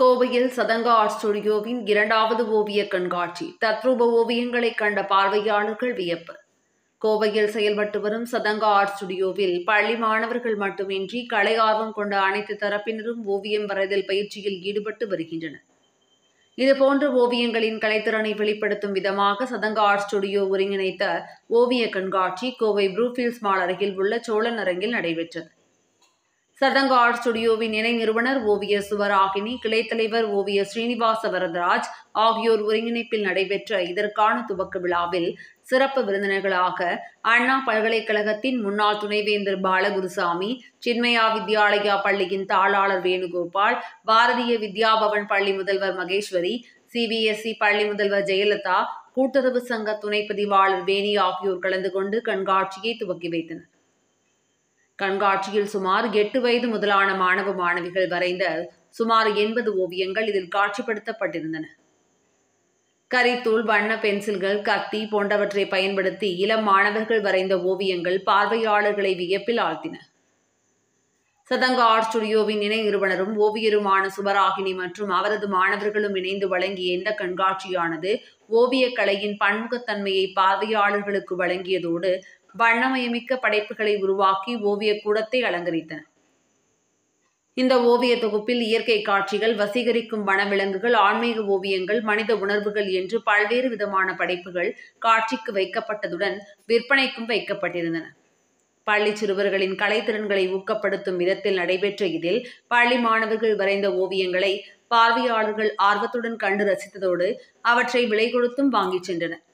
கோவையில் சதங்கா ஆர்ட் ஸ்டுடியோவின் 2வது ஓவிய கண்காட்சி. தத்ரூப ஓவியங்களை கண்ட பார்வையாளர்கள் வியப்பு. கோவையில் செயல்பட்டு வரும் சதங்கா ஆர்ட் ஸ்டுடியோவில் பள்ளி மாணவர்கள் மட்டுமின்றி கலை ஆர்வம் கொண்ட அனைத்து தரப்பினரும் ஓவியம் வரைதல் பயிற்சியில் ஈடுபட்டு வருகின்றனர். இதுபோன்ற ஓவியங்களின் கலைத்திறனை வெளிப்படுத்தும் விதமாக சதங்கா ஆர்ட் ஸ்டுடியோ ஒருங்கிணைத்த ஓவிய கண்காட்சி கோவை ப்ளூஃபீல்ட்ஸ் மால் அருகில் உள்ள சோழன் அரங்கில் நடைபெற்றது. சதங்கா ஆர்ட் ஸ்டுடியோவின் இணை நிறுவனர் ஓவியர் சுவராகினி, கிளைத்தலைவர் ஓவியர் ஸ்ரீனிவாச வரதராஜ் ஆகியோர் ஒருங்கிணைப்பில் நடைபெற்ற இதற்கான துவக்க விழாவில் சிறப்பு விருந்தினர்களாக அண்ணா பல்கலைக்கழகத்தின் முன்னாள் துணைவேந்தர் பாலகுருசாமி, சின்மயா வித்யாலயா பள்ளியின் தாளாளர் வேணுகோபால், பாரதிய வித்யாபவன் பள்ளி முதல்வர் மகேஸ்வரி, CBSE பள்ளி முதல்வர் ஜெயலலிதா, கூட்டுறவு சங்க துணை பதிவாளர் வேணி ஆகியோர் கலந்து கொண்டு கண்காட்சியை துவக்கி வைத்தனர். கண்காட்சியில் சுமார் 8 வயது முதலான மாணவ மாணவிகள் வரைந்த சுமார் 80 ஓவியங்கள் இதில் காட்சிப்படுத்தப்பட்டிருந்தன. கரித்தூள், வண்ண பென்சில்கள், கத்தி போன்றவற்றை பயன்படுத்தி இளம் மாணவர்கள் வரைந்த ஓவியங்கள் பார்வையாளர்களை வியப்பில் ஆழ்த்தின. சதங்கா ஆர்ட் ஸ்டுடியோவின் இணை நிறுவனரும் ஓவியருமான சுவராகினி மற்றும் அவரது மாணவர்களும் இணைந்து வழங்கிய இந்த கண்காட்சியானது ஓவியக் கலையின் பன்முகத்தன்மையை பார்வையாளர்களுக்கு வழங்கியதோடு வண்ணமயமிக்க படைப்புகளை உருவாக்கி ஓவிய கூடத்தை அலங்கரித்தன. இந்த ஓவிய தொகுப்பில் இயற்கை காட்சிகள், வசீகரிக்கும் வனவிலங்குகள், ஆன்மீக ஓவியங்கள், மனித உணர்வுகள் என்று பல்வேறு விதமான படைப்புகள் காட்சிக்கு வைக்கப்பட்டதுடன் விற்பனைக்கும் வைக்கப்பட்டிருந்தன. பள்ளி சிறுவர்களின் கலைத்திறன்களை ஊக்கப்படுத்தும் விதத்தில் நடைபெற்ற இதில் பள்ளி மாணவர்கள் வரைந்த ஓவியங்களை பார்வையாளர்கள் ஆர்வத்துடன் கண்டு ரசித்ததோடு அவற்றை விலை கொடுத்தும் வாங்கிச் சென்றனர்.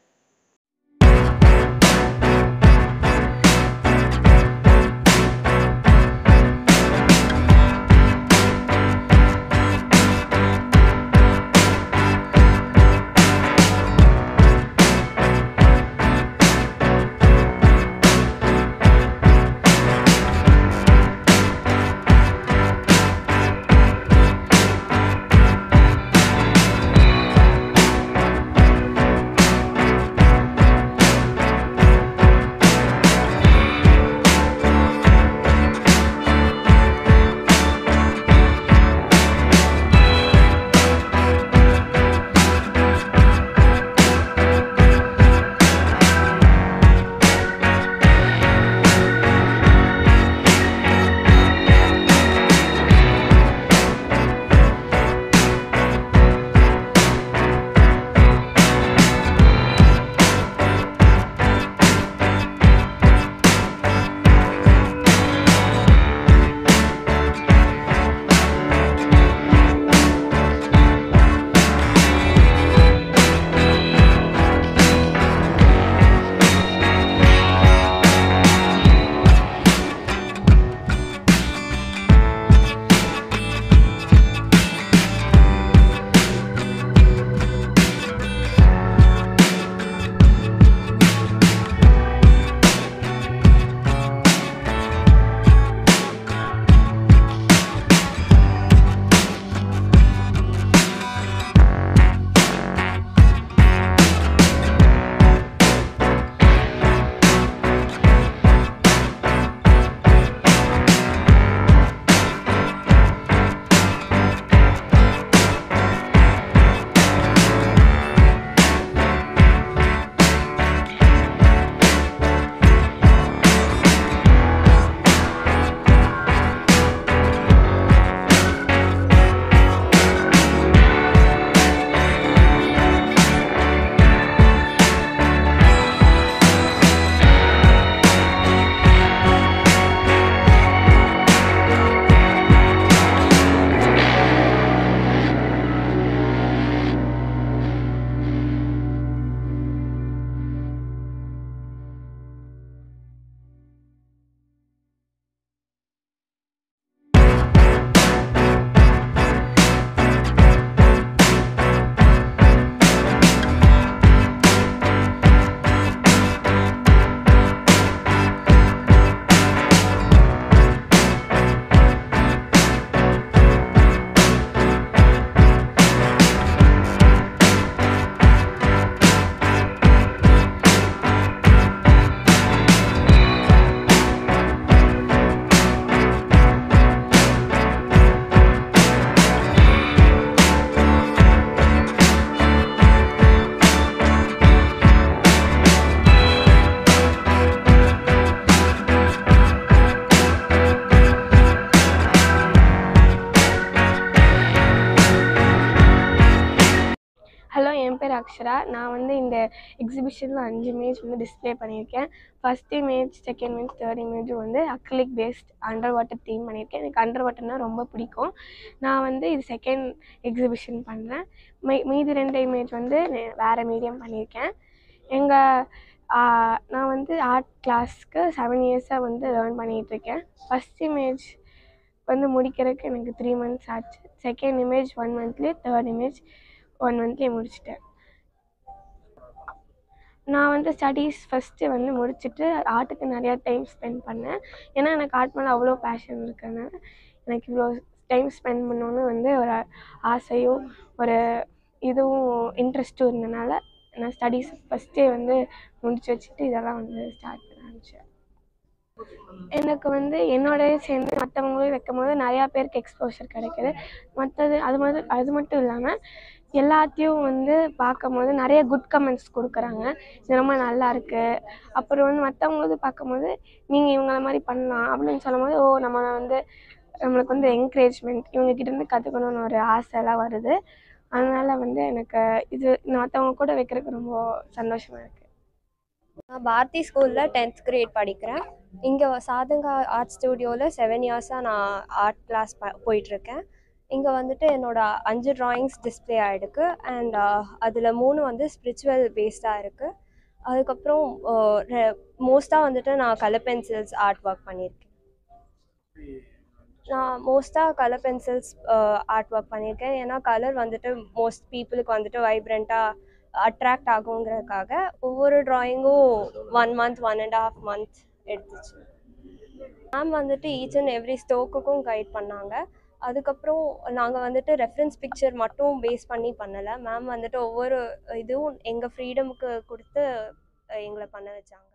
பேர் அக்ஷரா. நான் வந்து இந்த எக்ஸிபிஷனில் 5 இமேஜ் வந்து டிஸ்பிளே பண்ணியிருக்கேன். First image, second image, third இமேஜும் வந்து acrylic paste under water theme பண்ணியிருக்கேன். எனக்கு அண்டர் வாட்டர்னால் ரொம்ப பிடிக்கும். நான் வந்து இது செகண்ட் எக்ஸிபிஷன் பண்ணுறேன். மீதி 2 இமேஜ் வந்து வேறு மீடியம் பண்ணியிருக்கேன். நான் வந்து ஆர்ட் கிளாஸ்க்கு 7 இயர்ஸாக வந்து லேர்ன் பண்ணிகிட்ருக்கேன். ஃபஸ்ட் இமேஜ் வந்து முடிக்கிறதுக்கு எனக்கு 3 months ஆச்சு. செகண்ட் இமேஜ் 1 monthலேயே, தேர்ட் இமேஜ் 1 monthலேயே முடிச்சிட்டேன். நான் வந்து ஸ்டடீஸ் ஃபஸ்ட்டு வந்து முடிச்சுட்டு ஆர்ட்டுக்கு நிறையா டைம் ஸ்பெண்ட் பண்ணேன். ஏன்னா எனக்கு ஆர்ட் மேலே அவ்வளோ பேஷன் இருக்கிறதுனால எனக்கு இவ்வளோ டைம் ஸ்பெண்ட் பண்ணணுன்னு வந்து ஒரு ஆசையும் ஒரு இதுவும் இன்ட்ரெஸ்ட்டும் இருந்தனால நான் ஸ்டடீஸ் ஃபஸ்ட்டே வந்து முடிச்சு வச்சுட்டு இதெல்லாம் வந்து ஸ்டார்ட் பண்ண ஆரம்பித்தேன். எனக்கு வந்து என்னோடய சேர்ந்து மற்றவங்களையும் வைக்கும் போது நிறையா பேருக்கு எக்ஸ்போஷர் கிடைக்கிது. அது மட்டும் இல்லாமல் எல்லாத்தையும் வந்து பார்க்கும் போது நிறைய குட் கமெண்ட்ஸ் கொடுக்குறாங்க. இது ரொம்ப நல்லாயிருக்கு. அப்புறம் வந்து மற்றவங்களது பார்க்கும்போது நீங்கள் இவங்கள மாதிரி பண்ணலாம் அப்படின்னு சொல்லும்போது நம்மளுக்கு வந்து என்கரேஜ்மெண்ட், இவங்ககிட்டேருந்து கற்றுக்கணுன்னு ஒரு ஆசைலாம் வருது. அதனால் வந்து எனக்கு இது மற்றவங்க கூட வைக்கிறதுக்கு ரொம்ப சந்தோஷமாக இருக்குது. நான் பாரதி ஸ்கூலில் 10th grade படிக்கிறேன். இங்கே சாதங்கா ஆர்ட் ஸ்டூடியோவில் 7 இயர்ஸாக நான் ஆர்ட் கிளாஸ் போயிட்டுருக்கேன். இங்கே வந்துட்டு என்னோடய 5 ட்ராயிங்ஸ் டிஸ்பிளே ஆகிருக்கு. அண்ட் அதில் 3 வந்து ஸ்பிரிச்சுவல் பேஸ்டாக இருக்குது. அதுக்கப்புறம் மோஸ்ட்டாக வந்துட்டு நான் கலர் பென்சில்ஸ் ஆர்ட் ஒர்க் பண்ணியிருக்கேன். நான் மோஸ்ட்டாக கலர் பென்சில்ஸ் ஆர்ட் ஒர்க் பண்ணியிருக்கேன். ஏன்னா கலர் வந்துட்டு மோஸ்ட் பீப்புளுக்கு வந்துட்டு வைப்ரண்ட்டாக அட்ராக்ட் ஆகுங்கிறதுக்காக ஒவ்வொரு ட்ராயிங்கும் 1 month 1.5 months எடுத்துச்சு. மேம் வந்துட்டு ஈச் அண்ட் எவ்ரி ஸ்டோக்குக்கும் கைட் பண்ணாங்க. அதுக்கப்புறம் நாங்கள் வந்துட்டு ரெஃபரன்ஸ் பிக்சர் மட்டும் பேஸ் பண்ணி பண்ணலை. மேம் வந்துட்டு ஒவ்வொரு இதுவும் எங்கள் ஃப்ரீடமுக்கு கொடுத்து எங்களை பண்ண வச்சாங்க.